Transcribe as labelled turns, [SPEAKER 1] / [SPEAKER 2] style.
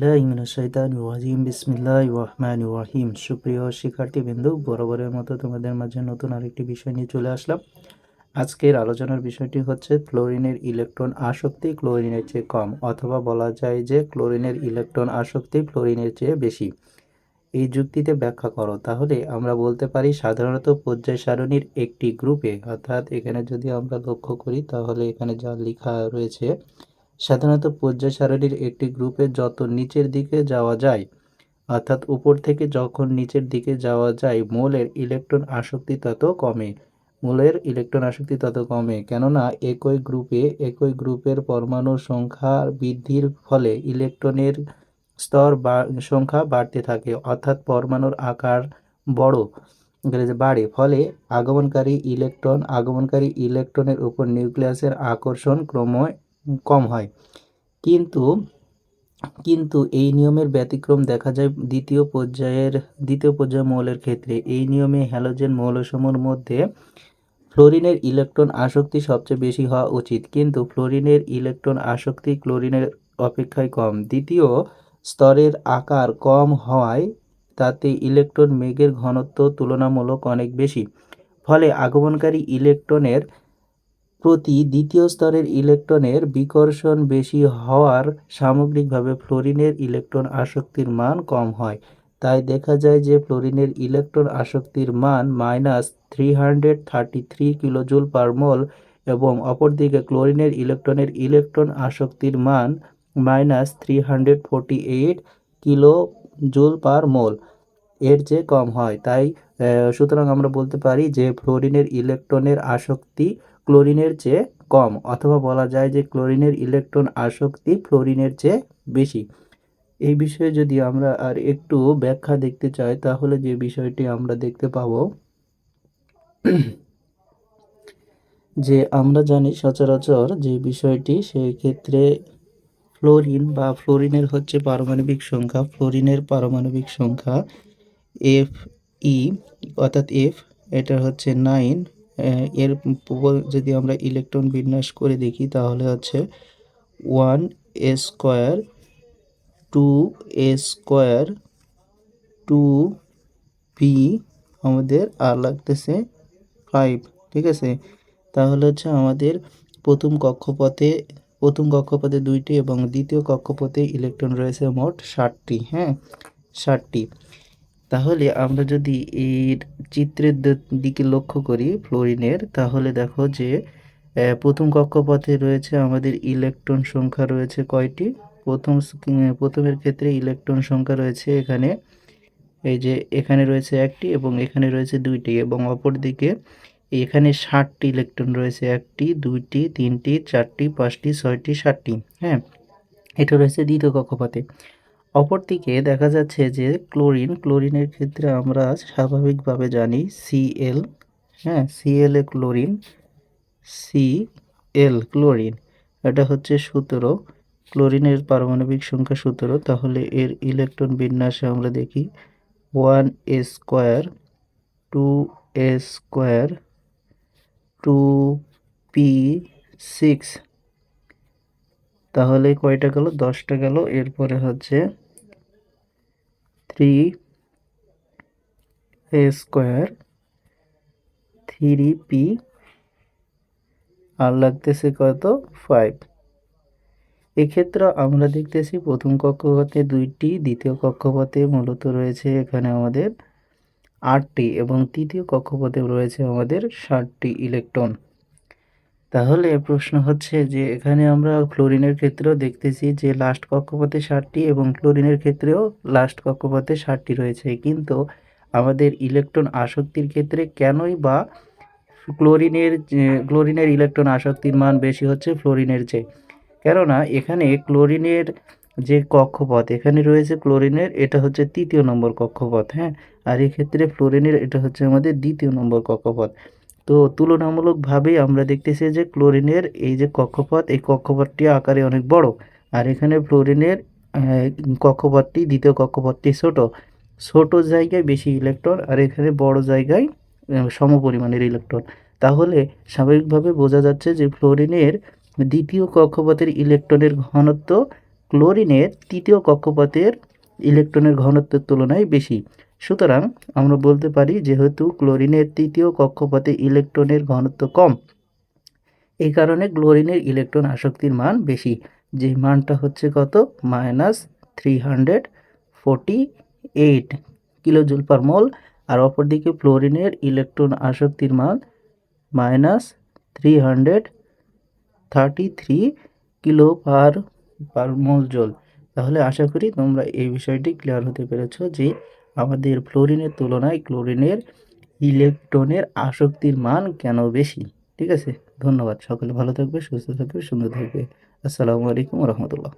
[SPEAKER 1] বিল্লাহি মিনাশ শাইতানির রাজিম বিসমিল্লাহির রহমানির রহিম। সুপ্রিয় শিক্ষার্থীবৃন্দ, বরাবরের মতো তোমাদের মাঝে নতুন আরেকটি বিষয় নিয়ে চলে আসলাম। আজকের আলোচনার বিষয়টি হচ্ছে ক্লোরিনের ইলেকট্রন আসক্তি ক্লোরিনের চেয়ে কম, অথবা বলা যায় যে ক্লোরিনের ইলেকট্রন আসক্তি ফ্লোরিনের চেয়ে বেশি। এই যুক্তিতে ব্যাখ্যা করো। তাহলে আমরা বলতে পারি সাধারণত পর্যায় সারণীর একটি গ্রুপে, অর্থাৎ এখানে যদি আমরা লক্ষ্য করি তাহলে এখানে যা লেখা রয়েছে, সাধারণত পর্যায় সারণীর একটি গ্রুপে যত নিচের দিকে যাওয়া যায়, অর্থাৎ উপর থেকে যখন নিচের দিকে যাওয়া যায়, মোলের ইলেকট্রন আসক্তি তত কমে। মোলের ইলেকট্রন আসক্তি তত কমে, কেননা একই গ্রুপের পরমাণুর সংখ্যা বৃদ্ধির ফলে ইলেকট্রনের স্তর বা সংখ্যা বাড়তে থাকে, অর্থাৎ পরমাণুর আকার বড় বাড়ে। ফলে আগমনকারী ইলেকট্রনের উপর নিউক্লিয়াসের আকর্ষণ ক্রমে কম হয়। কিন্তু কিন্তু এই নিয়মের ব্যতিক্রম দেখা যায় দ্বিতীয় পর্যায় মৌলের ক্ষেত্রে। এই নিয়মে হ্যালোজেন মৌলসমূহের মধ্যে ফ্লোরিনের ইলেকট্রন আসক্তি সবচেয়ে বেশি হওয়া উচিত, কিন্তু ফ্লোরিনের ইলেকট্রন আসক্তি ক্লোরিনের অপেক্ষায় কম। দ্বিতীয় স্তরের আকার কম হওয়ায় তাতে ইলেকট্রন মেঘের ঘনত্ব তুলনামূলক অনেক বেশি। ফলে আগমনকারী ইলেকট্রনের প্রতি দ্বিতীয় স্তরের ইলেকট্রনের বিকর্ষণ বেশি হওয়ার সামগ্রিকভাবে ফ্লোরিনের ইলেকট্রন আসক্তির মান কম হয়। তাই দেখা যায় যে ফ্লোরিনের ইলেকট্রন আসক্তির মান -333 কিলোজুল পার মোল, এবং অপরদিকে ক্লোরিনের ইলেকট্রন আসক্তির মান -348 কিলোজুল পার মোল এর চেয়ে কম হয়। তাই সুতরাং আমরা বলতে পারি যে ফ্লোরিনের ইলেকট্রনের আসক্তি ক্লোরিনের চেয়ে কম, অথবা বলা যায় যে ক্লোরিনের ইলেকট্রন আসক্তি ফ্লোরিনের চেয়ে বেশি। এই বিষয়ে যদি আমরা আর একটু ব্যাখ্যা দেখতে চাই, তাহলে যে বিষয়টি আমরা দেখতে পাবো যে আমরা জানি সচরাচর যে বিষয়টি, সেই ক্ষেত্রে ফ্লোরিনের হচ্ছে পারমাণবিক সংখ্যা, ফ্লোরিনের পারমাণবিক সংখ্যা Fe, অর্থাৎ F, এটা হচ্ছে 9। এর যদি আমরা ইলেকট্রন বিন্যাস করে দেখি তাহলে হচ্ছে 1s², 2s², 2p, আমাদের আর লাগতেছে 5। ঠিক আছে, তাহলে হচ্ছে আমাদের প্রথম কক্ষপথে 2টি এবং দ্বিতীয় কক্ষপথে ইলেকট্রন রয়েছে মোট 60টি। হ্যাঁ, 60টি। তাহলে আমরা যদি এর চিত্রের দিকে লক্ষ্য করি ফ্লোরিনের, তাহলে দেখো যে প্রথম কক্ষপথে রয়েছে আমাদের ইলেকট্রন সংখ্যা রয়েছে কয়টি। প্রথমের ক্ষেত্রে ইলেকট্রন সংখ্যা রয়েছে এখানে, এই যে এখানে রয়েছে 1টি এবং এখানে রয়েছে 2টি, এবং অপরদিকে এখানে 60টি ইলেকট্রন রয়েছে, 1টি, 2টি, 3টি, 4টি, 5টি, 6টি, 7টি। হ্যাঁ, এটা রয়েছে দ্বিতীয় কক্ষপথে। অপরদিকে দেখা যাচ্ছে যে ক্লোরিনের ক্ষেত্রে আমরা স্বাভাবিকভাবে জানি Cl। হ্যাঁ, Cl এ ক্লোরিন, এটা হচ্ছে 17। ক্লোরিনের পারমাণবিক সংখ্যা 17। তাহলে এর ইলেকট্রন বিন্যাসে আমরা দেখি 1s², 2s², 2p6, তাহলে কয়টা গেল? 10টা গেল। এরপরে হচ্ছে 3a², 3p, আর লাগতেছে কত? 5। এক্ষেত্রে আমরা দেখতেছি প্রথম কক্ষপথে 2টি, দ্বিতীয় কক্ষপথে মূলত রয়েছে এখানে আমাদের 8টি, এবং তৃতীয় কক্ষপথে রয়েছে আমাদের 60টি ইলেকট্রন। তাহলে প্রশ্ন হচ্ছে যে এখানে আমরা ফ্লোরিনের ক্ষেত্রেও দেখতেছি যে লাস্ট কক্ষপথে 60টি এবং ক্লোরিনের ক্ষেত্রেও লাস্ট কক্ষপথে 60টি রয়েছে, কিন্তু আমাদের ইলেকট্রন আসক্তির ক্ষেত্রে কেনই বা ক্লোরিনের ইলেকট্রন আসক্তির মান বেশি হচ্ছে ফ্লোরিনের চেয়ে? কেননা এখানে ক্লোরিনের যে কক্ষপথ এখানে রয়েছে, ক্লোরিনের এটা হচ্ছে 3য় নম্বর কক্ষপথ। হ্যাঁ, আর এক্ষেত্রে ফ্লোরিনের এটা হচ্ছে আমাদের 2য় নম্বর কক্ষপথ। তো তুলনামূলকভাবেই আমরা দেখতেছি যে ক্লোরিনের এই যে কক্ষপথ, এই কক্ষপথটি আকারে অনেক বড়, আর এখানে ফ্লোরিনের কক্ষপথটি, দ্বিতীয় কক্ষপথটি ছোট জায়গায় বেশি ইলেকট্রন, আর এখানে বড় জায়গায় সমপরিমাণের ইলেকট্রন। তাহলে স্বাভাবিকভাবে বোঝা যাচ্ছে যে ফ্লোরিনের দ্বিতীয় কক্ষপথের ইলেকট্রনের ঘনত্ব ক্লোরিনের তৃতীয় কক্ষপথের ইলেকট্রনের ঘনত্বের তুলনায় বেশি। সুতরাং আমরা বলতে পারি যেহেতু ক্লোরিনের তৃতীয় কক্ষপথে ইলেকট্রনের ঘনত্ব কম, এই কারণে ক্লোরিনের ইলেকট্রন আসক্তির মান বেশি, যে মানটা হচ্ছে কত, -348 কিলোজুল পার মোল। আর অপরদিকে ফ্লোরিনের ইলেকট্রন আসক্তির মান -333 কিলো পার মোল জোল। তাহলে আশা করি তোমরা এই বিষয়টি ক্লিয়ার হতে পেরেছ যে আমাদের ফ্লোরিনের তুলনায় ক্লোরিনের ইলেকট্রনের আসক্তির মান কেন বেশি। ঠিক আছে, ধন্যবাদ। সকলে ভালো থাকবে, সুস্থ থাকবে, সুন্দর থাকবে। আসসালামু আলাইকুম রহমতুল্লাহ।